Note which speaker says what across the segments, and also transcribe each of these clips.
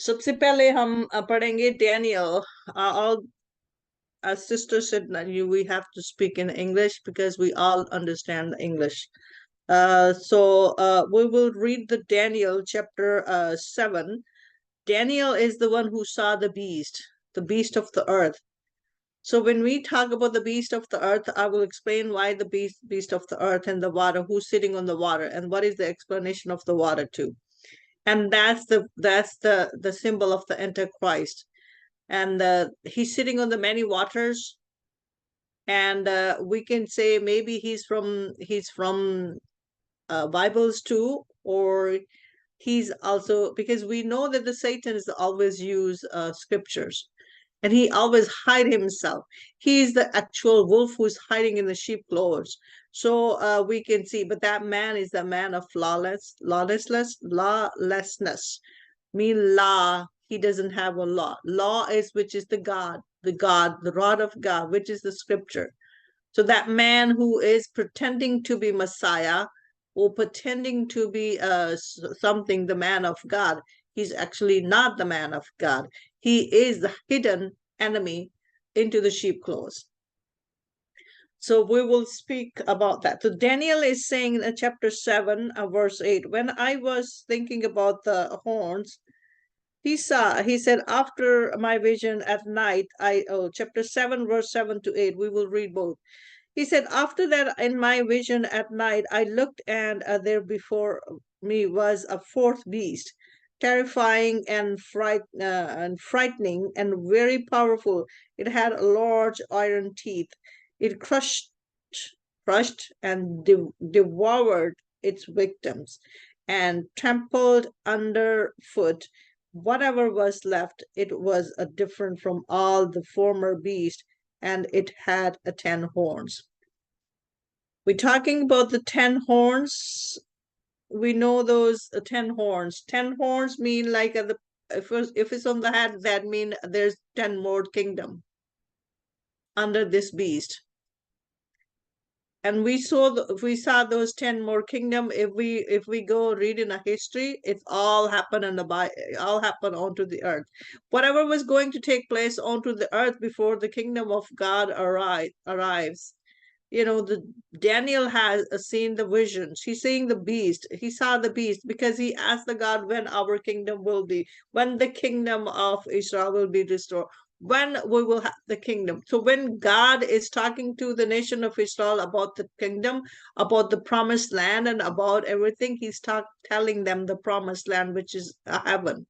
Speaker 1: सबसे पहले हम पढ़ेंगे Daniel. All our sisters said that we have to speak in English because we all understand English. So we will read the Daniel chapter 7. Daniel is the one who saw the beast of the earth. So when we talk about the beast of the earth, I will explain why the beast of the earth and the water, who's sitting on the water, and what is the explanation of the water too. And that's the symbol of the Antichrist. And he's sitting on the many waters, and we can say maybe he's from Bibles too, or he's also, because we know that the Satans always use scriptures, and he always hide himself. He's the actual wolf who's hiding in the sheep clothes. So we can see, but that man is the man of lawlessness. Mean law, he doesn't have a law. Law is, which is the rod of God, which is the scripture. So that man who is pretending to be Messiah or pretending to be something, the man of God, he's actually not the man of God. He is the hidden enemy into the sheep clothes. So we will speak about that. So Daniel is saying in chapter 7, verse 8, when I was thinking about the horns, he said, after my vision at night, chapter 7, verse 7 to 8, we will read both. He said, after that, in my vision at night, I looked, and there before me was a fourth beast, terrifying and frightening and very powerful. It had large iron teeth. It crushed and devoured its victims and trampled underfoot whatever was left. It was different from all the former beasts, and it had 10 horns. We're talking about the 10 horns. We know those 10 horns. 10 horns mean like if it's on the head, that means there's 10 more kingdom under this beast. And we saw those 10 more kingdom. If we go read in a history, it's all happened in the Bible, all happened onto the earth. Whatever was going to take place onto the earth before the kingdom of God arrives. Daniel has seen the visions. He's seeing the beast. He saw the beast because he asked the God when our kingdom will be, when the kingdom of Israel will be restored, when we will have the kingdom. So when God is talking to the nation of Israel about the kingdom, about the promised land, and about everything, he's telling them the promised land, which is heaven.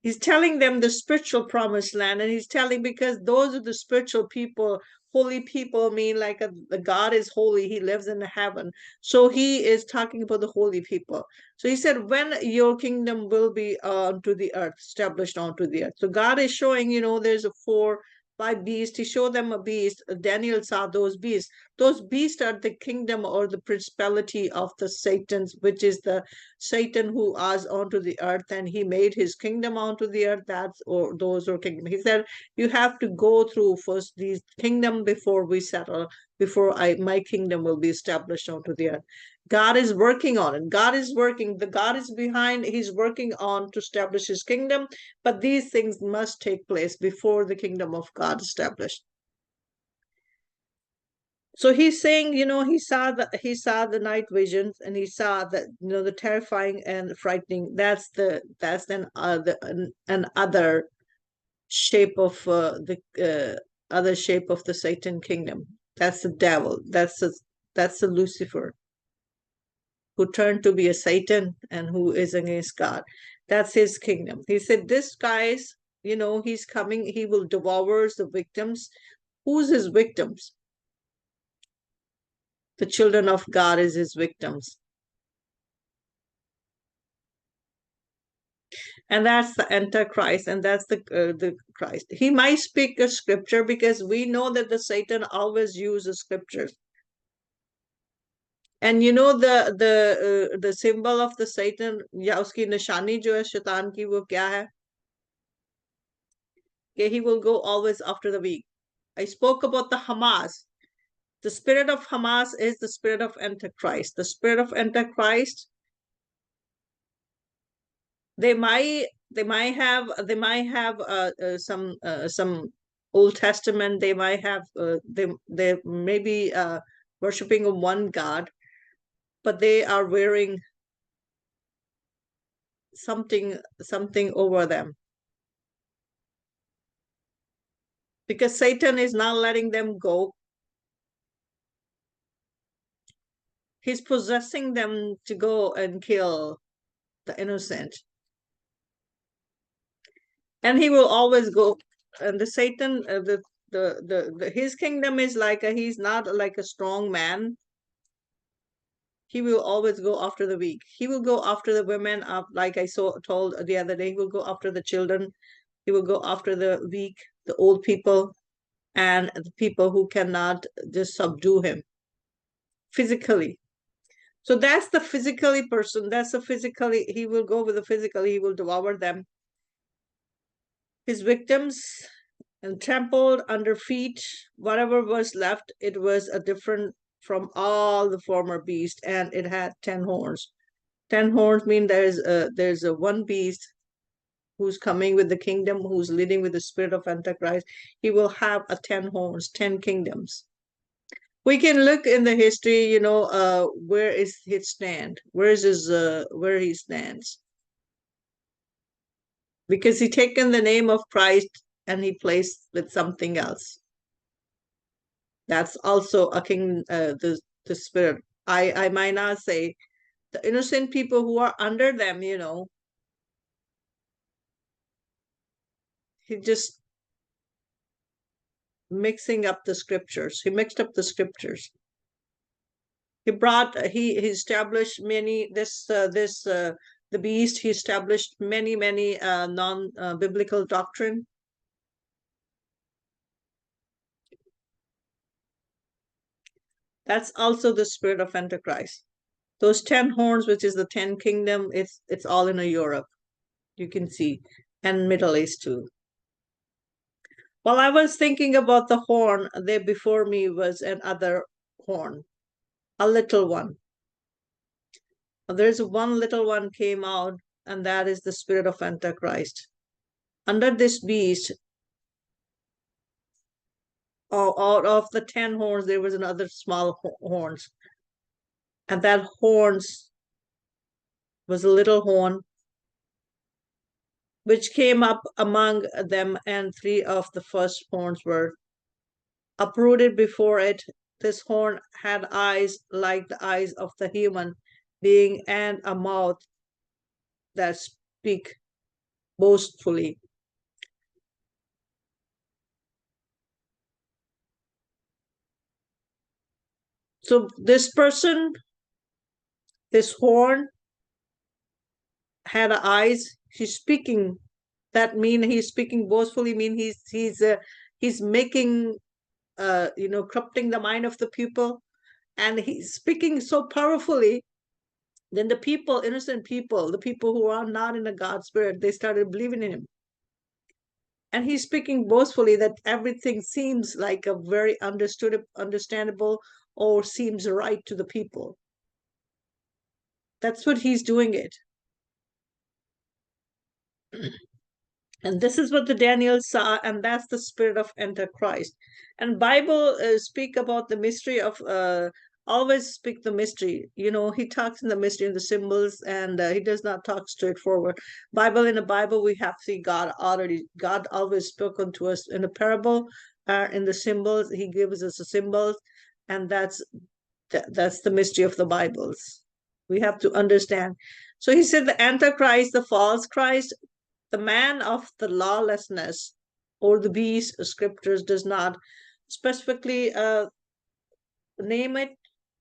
Speaker 1: He's telling them the spiritual promised land, and he's telling, because those are the spiritual people. Holy people mean like the God is holy, he lives in heaven. So he is talking about the holy people. So he said, when your kingdom will be onto the earth, established onto the earth. So God is showing, there's a 5 beasts. He showed them a beast. Daniel saw those beasts. Those beasts are the kingdom or the principality of the Satans, which is the Satan who was onto the earth, and he made his kingdom onto the earth. Those are kingdom. He said, you have to go through first these kingdom before we settle, before my kingdom will be established onto the earth. God is working on it. God is working. The God is behind. He's working on to establish his kingdom. But these things must take place before the kingdom of God established. So he's saying, he saw the night visions, and he saw that, the terrifying and frightening. That's another shape of the other shape of the Satan kingdom. That's the devil. That's the Lucifer, who turned to be a Satan and who is against God. That's his kingdom. He said, this guy's, he's coming, he will devour the victims. Who's his victims? The children of God is his victims. And that's the Antichrist, and that's the Christ. He might speak a scripture, because we know that the Satan always uses scriptures. And the symbol of the Satan, या उसकी निशानी जो है शैतान की, वो क्या है? He will go always after the weak. I spoke about the Hamas. The spirit of Hamas is the spirit of Antichrist. The spirit of Antichrist, they might Some Old Testament. They may be worshiping one God, but they are wearing something over them, because Satan is not letting them go. He's possessing them to go and kill the innocent. And he will always go. And the Satan, his kingdom is like he's not like a strong man. He will always go after the weak. He will go after the women of, like I told the other day, he will go after the children. He will go after the weak, the old people, and the people who cannot just subdue him physically. So that's the physically person. That's the physically, he will go with the physically, he will devour them. His victims, and trampled under feet, whatever was left, it was a different from all the former beasts, and it had 10 horns. 10 horns mean there's a one beast who's coming with the kingdom, who's leading with the spirit of Antichrist. He will have a 10 horns, 10 kingdoms. We can look in the history, where is his stand? Where is where he stands? Because he taken the name of Christ and he placed with something else. That's also a king, the spirit. I might not say the innocent people who are under them, he just mixing up the scriptures. He mixed up the scriptures. He established many, the beast, he established many non biblical doctrine. That's also the spirit of Antichrist. Those 10 horns, which is the 10 kingdom, it's all in Europe, you can see, and Middle East too. While I was thinking about the horn, there before me was another horn, a little one. There's one little one came out, and that is the spirit of Antichrist. Under this beast, out of the 10 horns, there was another small horns. And that horns was a little horn which came up among them, and 3 of the first horns were uprooted before it. This horn had eyes like the eyes of the human being, and a mouth that speak boastfully. So this person, this horn, had eyes. He's speaking. That mean he's speaking boastfully. Mean he's making corrupting the mind of the people, and he's speaking so powerfully. Then the people, innocent people, the people who are not in the God spirit, they started believing in him. And he's speaking boastfully that everything seems like a very understandable, or seems right to the people. That's what he's doing it. And this is what the Daniel saw, and that's the spirit of Antichrist. And Bible speak about the mystery of always speak the mystery. He talks in the mystery, in the symbols, and he does not talk straightforward. In the Bible, we have to see God always spoken to us in a parable, in the symbols. He gives us the symbols, and that's the mystery of the Bibles. We have to understand. So he said the Antichrist, the false Christ, the man of the lawlessness, or the beast, scriptures does not specifically name it,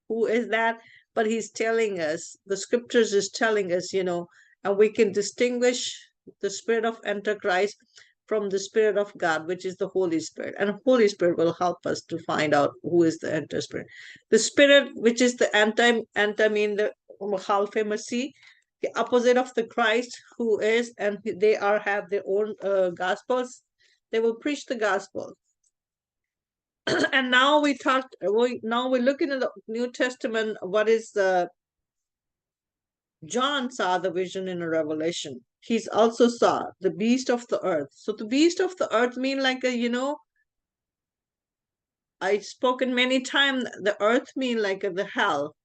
Speaker 1: who is that, but he's telling us, the scriptures is telling us, and we can distinguish the spirit of Antichrist from the spirit of God, which is the Holy Spirit. And Holy Spirit will help us to find out who is the Anti-Spirit. The spirit, which is the anti mean the Halfemasi, the opposite of the Christ, who is, and they have their own gospels. They will preach the gospel. And now we look into the New Testament. What is John saw the vision in a Revelation. He's also saw the beast of the earth. So the beast of the earth mean like a, I spoken many times, the earth mean like a, the hell.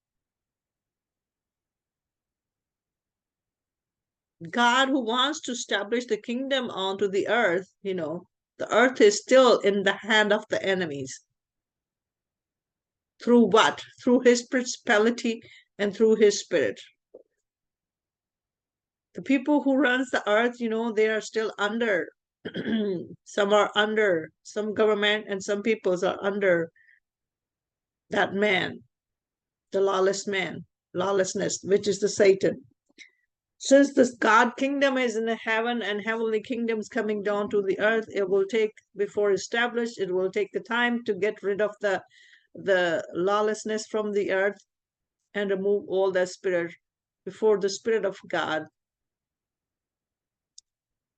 Speaker 1: God who wants to establish the kingdom onto the earth, the earth is still in the hand of the enemies. Through what? Through his principality and through his spirit. The people who runs the earth, they are still under. Some are under, some government and some peoples are under that man, the lawless man, lawlessness, which is the Satan. Since this God kingdom is in the heaven and heavenly kingdoms coming down to the earth, it will take, before established, it will take the time to get rid of the lawlessness from the earth and remove all that spirit before the spirit of God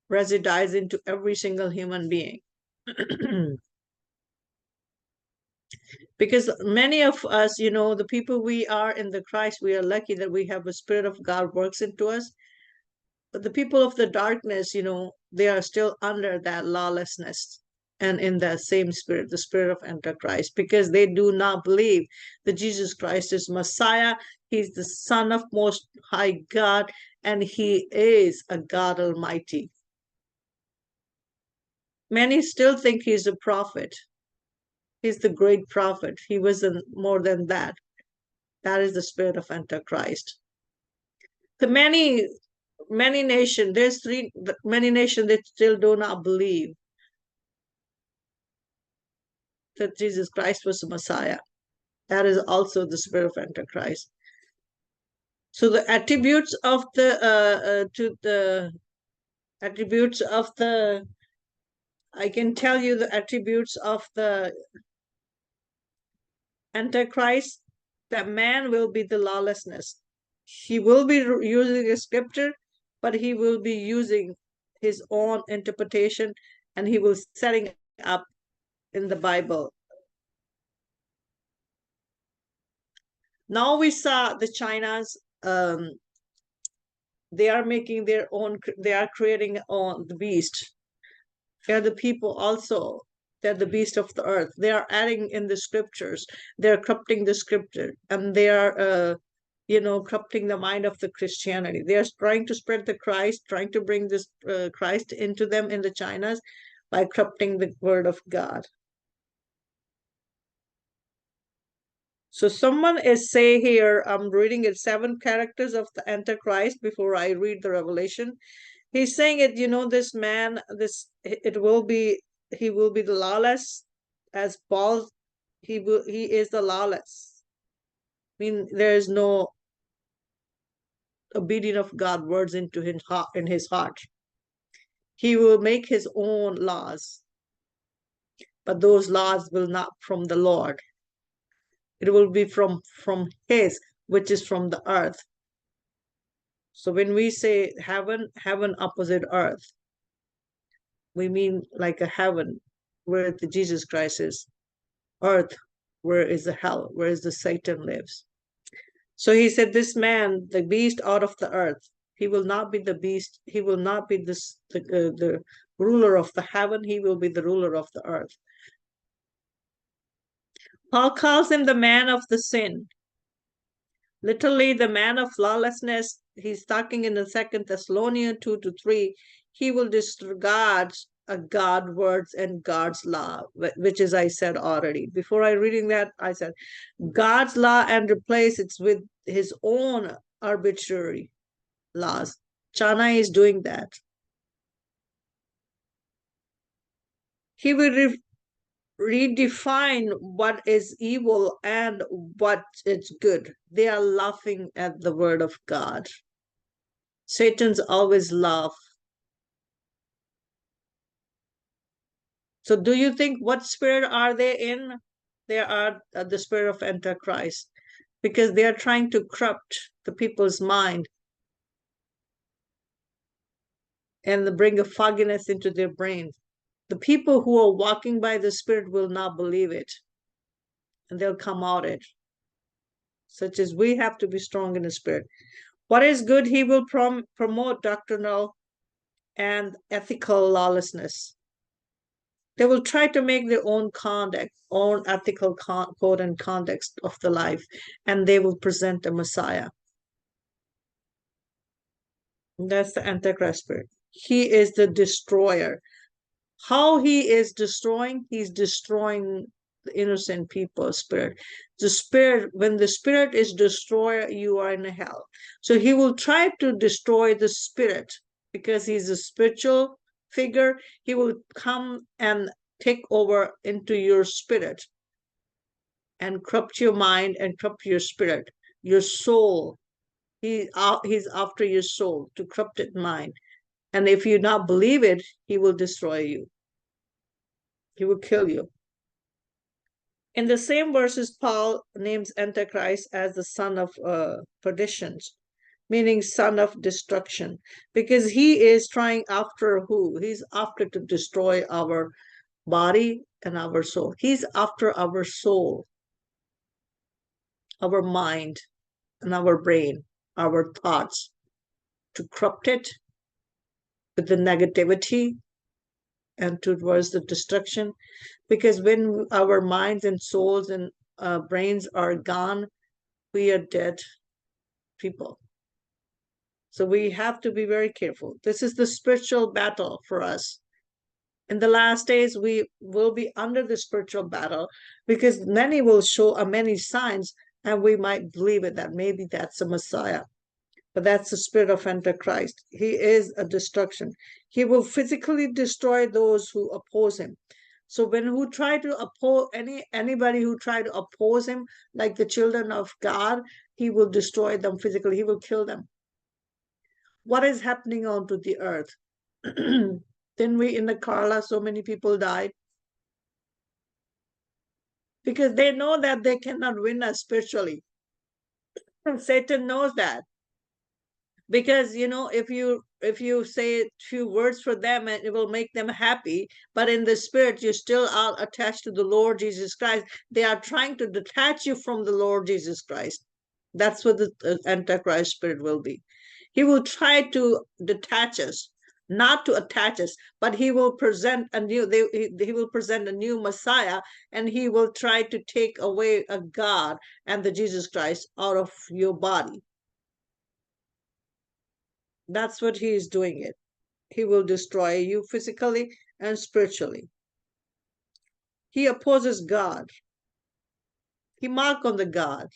Speaker 1: resides into every single human being. Because many of us, the people we are in the Christ, we are lucky that we have a spirit of God works into us. But the people of the darkness, they are still under that lawlessness and in that same spirit, the spirit of Antichrist, because they do not believe that Jesus Christ is Messiah. He's the Son of Most High God, and he is a God Almighty. Many still think he's a prophet. He's the great prophet. He wasn't more than that. That is the spirit of Antichrist. The many nations, many nations that still do not believe that Jesus Christ was the Messiah. That is also the spirit of Antichrist. So the attributes of I can tell you the attributes of the Antichrist, that man will be the lawlessness. He will be using a scripture, but he will be using his own interpretation, and he will setting up in the Bible. Now we saw the China's, they are making their own, they are creating on the beast. They are the people also, they're the beast of the earth. They are adding in the scriptures, they're corrupting the scripture, and they are corrupting the mind of the Christianity. They are trying to spread the Christ, trying to bring this Christ into them in the Chinas by corrupting the word of God. So someone is say here, I'm reading it, 7 characters of the Antichrist before I read the Revelation. He's saying it, this man, he will be the lawless, as Paul, he is the lawless. I mean, there is no obedience of God words into in his heart. He will make his own laws, but those laws will not from the Lord. It will be from his, which is from the earth. So when we say heaven opposite earth, we mean like a heaven where the Jesus Christ is, earth where is the hell, where is the Satan lives. So he said, this man, the beast out of the earth, he will not be the beast, he will not be the ruler of the heaven, he will be the ruler of the earth. Paul calls him the man of the sin. Literally, the man of lawlessness. He's talking in the 2 Thessalonians 2-3. He will disregard God words and God's law, which is I said already. Before I reading that, I said God's law and replace it with his own arbitrary laws. China is doing that. He will redefine what is evil and what is good. They are laughing at the word of God. Satan's always laugh. So do you think what spirit are they in? They are the spirit of Antichrist, because they are trying to corrupt the people's mind and bring a fogginess into their brains. The people who are walking by the spirit will not believe it, and they'll come out it. Such as we have to be strong in the spirit. What is good, he will promote doctrinal and ethical lawlessness. They will try to make their own conduct, own ethical code and context of the life, and they will present a Messiah. That's the Antichrist spirit. He is the destroyer. How he is destroying? He's destroying the innocent people's spirit. The spirit, when the spirit is destroyed, you are in hell. So he will try to destroy the spirit because he's a spiritual figure. He will come and take over into your spirit and corrupt your mind and corrupt your spirit, your soul. He's after your soul to corrupted mind. And if you not believe it, he will destroy you. He will kill you. In the same verses, Paul names Antichrist as the son of perdition, meaning son of destruction, because he is trying after who? He's after to destroy our body and our soul. He's after our soul, our mind, and our brain, our thoughts, to corrupt it with the negativity and towards the destruction. Because when our minds and souls and brains are gone, we are dead people. So we have to be very careful. This is the spiritual battle for us. In the last days, we will be under the spiritual battle because many will show many signs, and we might believe it that maybe that's a Messiah. But that's the spirit of Antichrist. He is a destruction. He will physically destroy those who oppose him. So when who try to oppose anybody who try to oppose him, like the children of God, he will destroy them physically. He will kill them. What is happening onto the earth? Didn't we in the Carla so many people died? Because they know that they cannot win us spiritually. And Satan knows that. Because if you say a few words for them and it will make them happy, but in the spirit you still are attached to the Lord Jesus Christ, they are trying to detach you from the Lord Jesus Christ. That's what the Antichrist spirit will be. He will try to detach us, not to attach us, but he will present a new he will present a new Messiah, and he will try to take away a God and the Jesus Christ out of your body. That's what he is doing it. He will destroy you physically and spiritually. He opposes God. He mark on the God.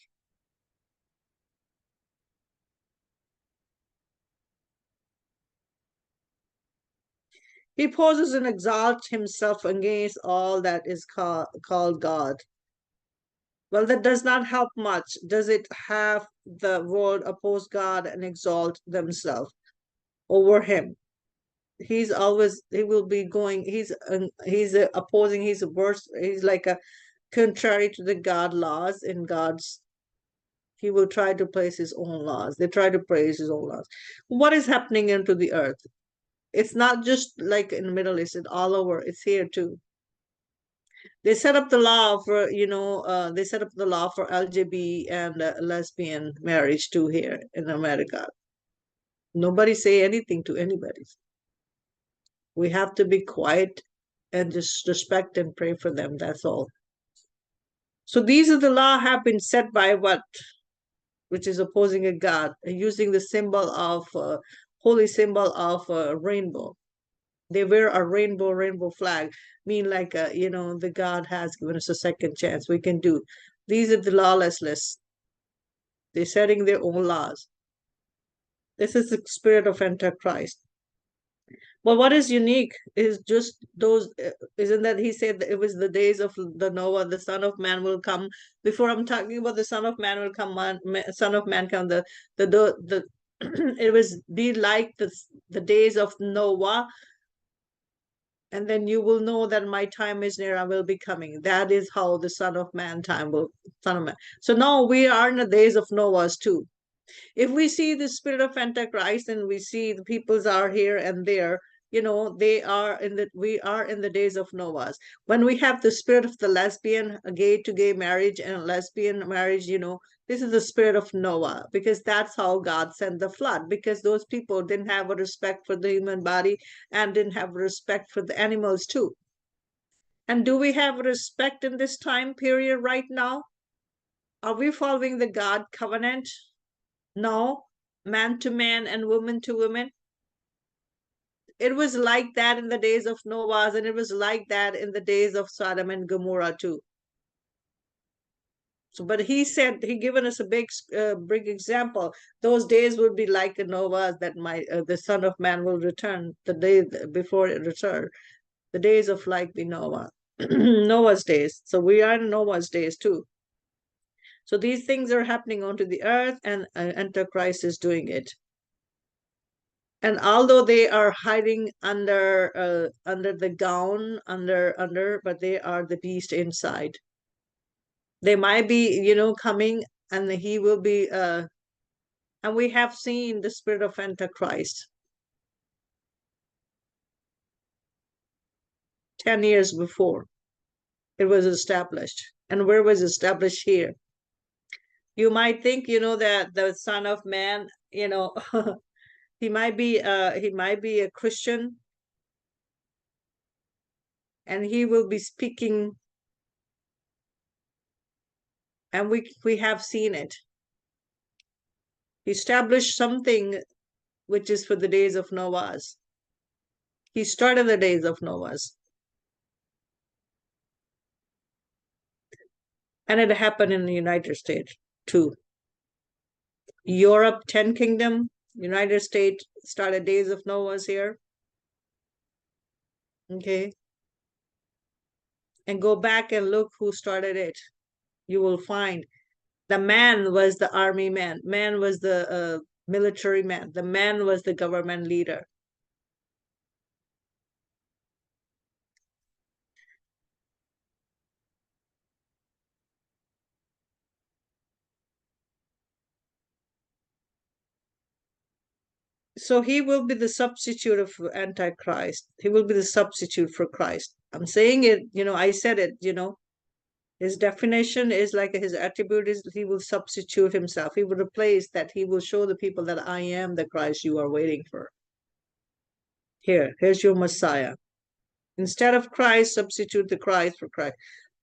Speaker 1: He poses and exalts himself against all that is called God. Well, that does not help much. Does it have the world oppose God and exalt themselves over him? He will be going, he's opposing, he's worse, he's like a contrary to the God laws in God's. He will try to place his own laws. They try to praise his own laws. What is happening into the earth? It's not just like in the Middle East, it's all over. It's here too. They set up the law for, they set up the law for LGBT and lesbian marriage too here in America. Nobody say anything to anybody. We have to be quiet and just respect and pray for them. That's all. So these are the law have been set by what? Which is opposing a God, using the symbol of holy symbol of rainbow. They wear a rainbow flag, mean like the God has given us a second chance. We can do. These are the lawlessness. They're setting their own laws. This is the spirit of Antichrist. But what is unique is just those, isn't that he said that it was the days of the Noah, the Son of Man will come. Before I'm talking about the Son of Man will come, Son of Man come, the it was be like the days of Noah, and then you will know that my time is near, I will be coming. That is how the Son of Man time will, Son of Man. So now we are in the days of Noah's too. If we see the spirit of Antichrist and we see the peoples are here and there, they are we are in the days of Noah's. When we have the spirit of the lesbian, gay to gay marriage and lesbian marriage, This is the spirit of Noah, because that's how God sent the flood, because those people didn't have a respect for the human body and didn't have respect for the animals too. And do we have respect in this time period right now? Are we following the God covenant? No. Man to man and woman to woman. It was like that in the days of Noah, and it was like that in the days of Sodom and Gomorrah too. So, but he said, he given us a big example. Those days would be like Noah's, that the Son of Man will return the day before it return. The days of like be Noah, Noah's days. So we are in Noah's days too. So these things are happening onto the earth, and Antichrist is doing it. And although they are hiding under the gown, but they are the beast inside. They might be, coming, and he will be. And we have seen the spirit of Antichrist 10 years before it was established. And where was established here? You might think, that the Son of Man, he might be a Christian, and he will be speaking, and we have seen it. He established something which is for the days of Noah's. He started the days of Noah's. And it happened in the United States too. Europe, 10 kingdom, United States started days of Noah's here. Okay. And go back and look who started it. You will find the man was the army man. Man was the military man. The man was the government leader. So he will be the substitute of Antichrist. He will be the substitute for Christ. I'm saying it, I said it, his definition is like his attribute is he will substitute himself. He will replace that. He will show the people that I am the Christ you are waiting for. Here's your Messiah. Instead of Christ, substitute the Christ for Christ.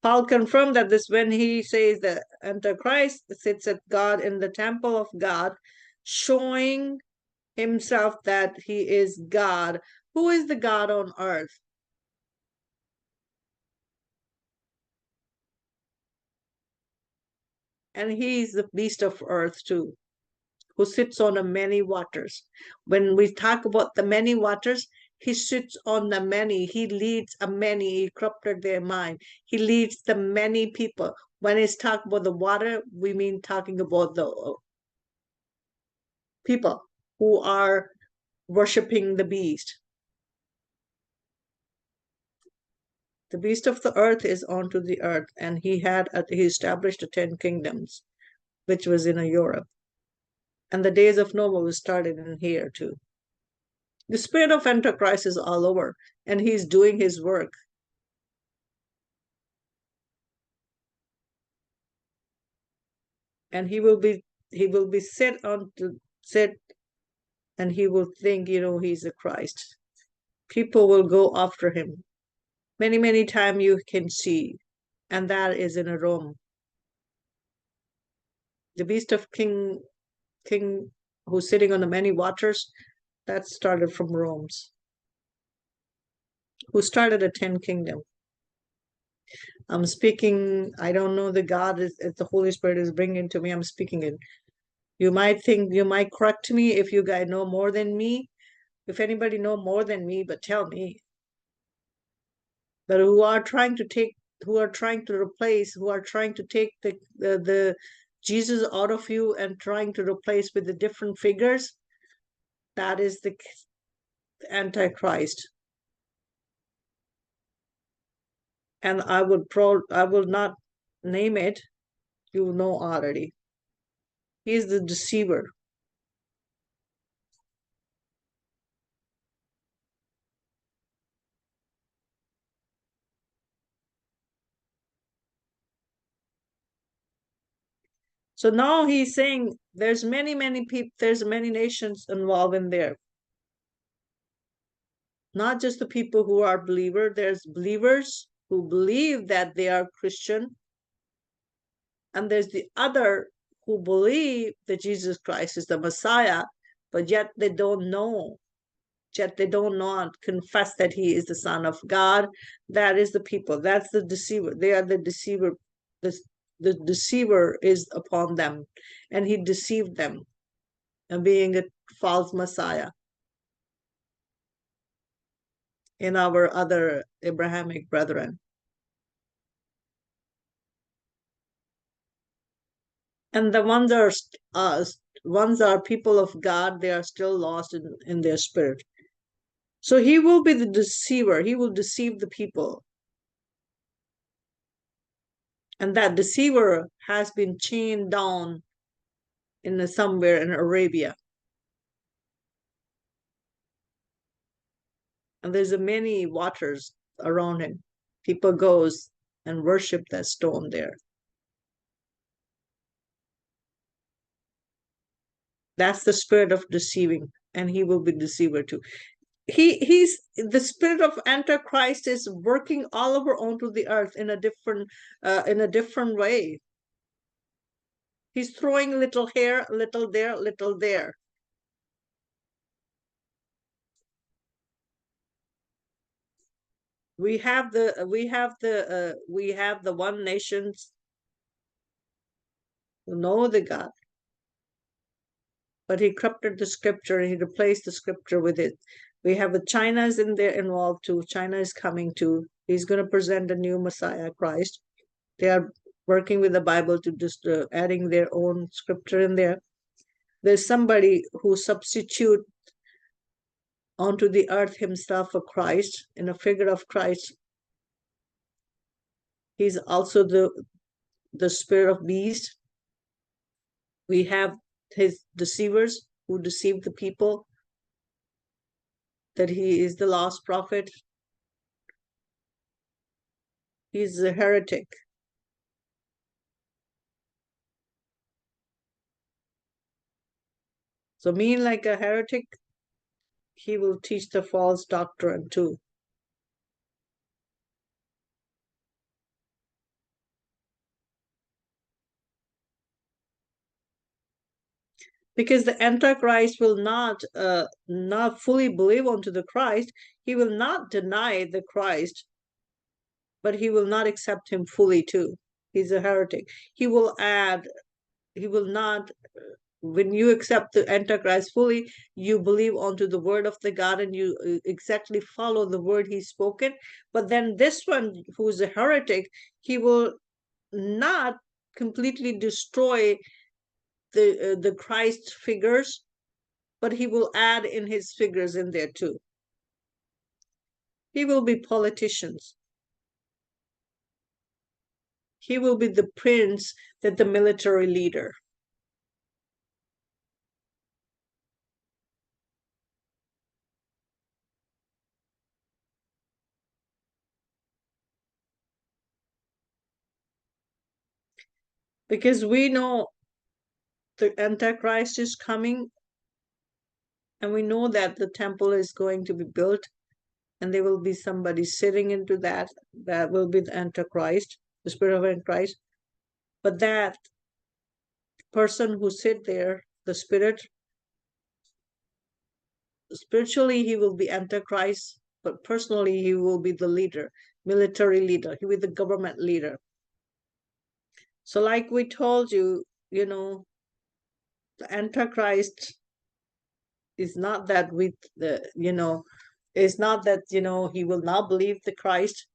Speaker 1: Paul confirmed that this when he says that Antichrist sits at God in the temple of God, showing himself that he is God. Who is the God on earth? And he's the beast of earth too, who sits on the many waters. When we talk about the many waters, he sits on the many. He leads a many. He corrupted their mind. He leads the many people. When it's talking about the water, we mean talking about the people who are worshiping the beast. The beast of the earth is onto the earth, and he established the 10 kingdoms, which was in Europe. And the days of Noah was started in here too. The spirit of Antichrist is all over, and he's doing his work. And he will be sit, and he will think, he's a Christ. People will go after him. Many, many times you can see, and that is in a Rome. The beast of King who's sitting on the many waters, that started from Rome's. Who started a 10 kingdom. I'm speaking, I don't know the God is the Holy Spirit is bringing to me. I'm speaking it. You might correct me if you guys know more than me. If anybody know more than me, but tell me. But who are trying to replace, who are trying to take the Jesus out of you and trying to replace with the different figures, that is the Antichrist. And I will not name it. You know already. He is the deceiver. So now he's saying there's many people, there's many nations involved in there. Not just the people who are believers, there's believers who believe that they are Christian, and there's the other who believe that Jesus Christ is the Messiah, but yet they don't know, yet they don't not confess that he is the Son of God. That is the people. That's the deceiver. They are the deceiver. The deceiver is upon them, and he deceived them, and being a false Messiah in our other Abrahamic brethren. And the ones are people of God, they are still lost in their spirit. So he will be the deceiver. He will deceive the people. And that deceiver has been chained down in somewhere in Arabia. And there's a many waters around him. People goes and worship that stone there. That's the spirit of deceiving, and he will be deceiver too. He's the spirit of Antichrist is working all over onto the earth in a different way. He's throwing little here, little there, little there. We have the one nations who know the God, but he corrupted the scripture and he replaced the scripture with it. We have the China's in there involved too. China is coming too. He's going to present a new Messiah, Christ. They are working with the Bible to just adding their own scripture in there. There's somebody who substitute onto the earth himself a Christ in a figure of Christ. He's also the spirit of beast. We have his deceivers who deceive the people that he is the lost prophet. He's a heretic. So mean like a heretic, he will teach the false doctrine too. Because the Antichrist will not fully believe onto the Christ. He will not deny the Christ, but he will not accept him fully too. He's a heretic. He will add, he will not, when you accept the Antichrist fully, you believe onto the word of the God and you exactly follow the word he's spoken. But then this one, who's a heretic, he will not completely destroy the Christ figures, but he will add in his figures in there too. He will be politicians. He will be the prince, that the military leader. Because we know the Antichrist is coming, and we know that the temple is going to be built, and there will be somebody sitting into that. That will be the Antichrist, the spirit of Antichrist. But that person who sit there, the spirit, spiritually he will be Antichrist, but personally he will be the leader, military leader. He will be the government leader. So, like we told you, the Antichrist is not that with the, it's not that, he will not believe the Christ.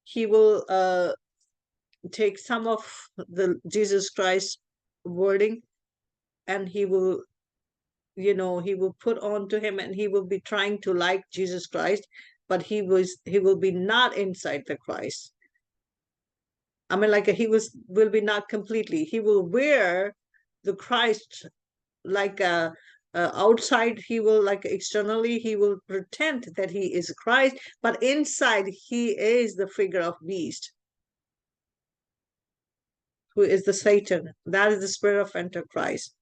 Speaker 1: He will take some of the Jesus Christ wording, and he will put on to him, and he will be trying to like Jesus Christ, but he will be not inside the Christ. I mean, like he will be not completely. He will wear the Christ like outside. He will, like, externally he will pretend that he is Christ, but inside he is the figure of beast. who is the Satan. That is the spirit of Antichrist.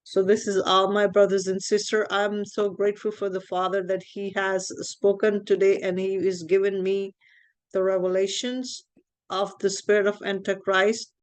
Speaker 1: So this is all, my brothers and sisters. I'm so grateful for the Father that He has spoken today, and He is given me the revelations of the spirit of Antichrist.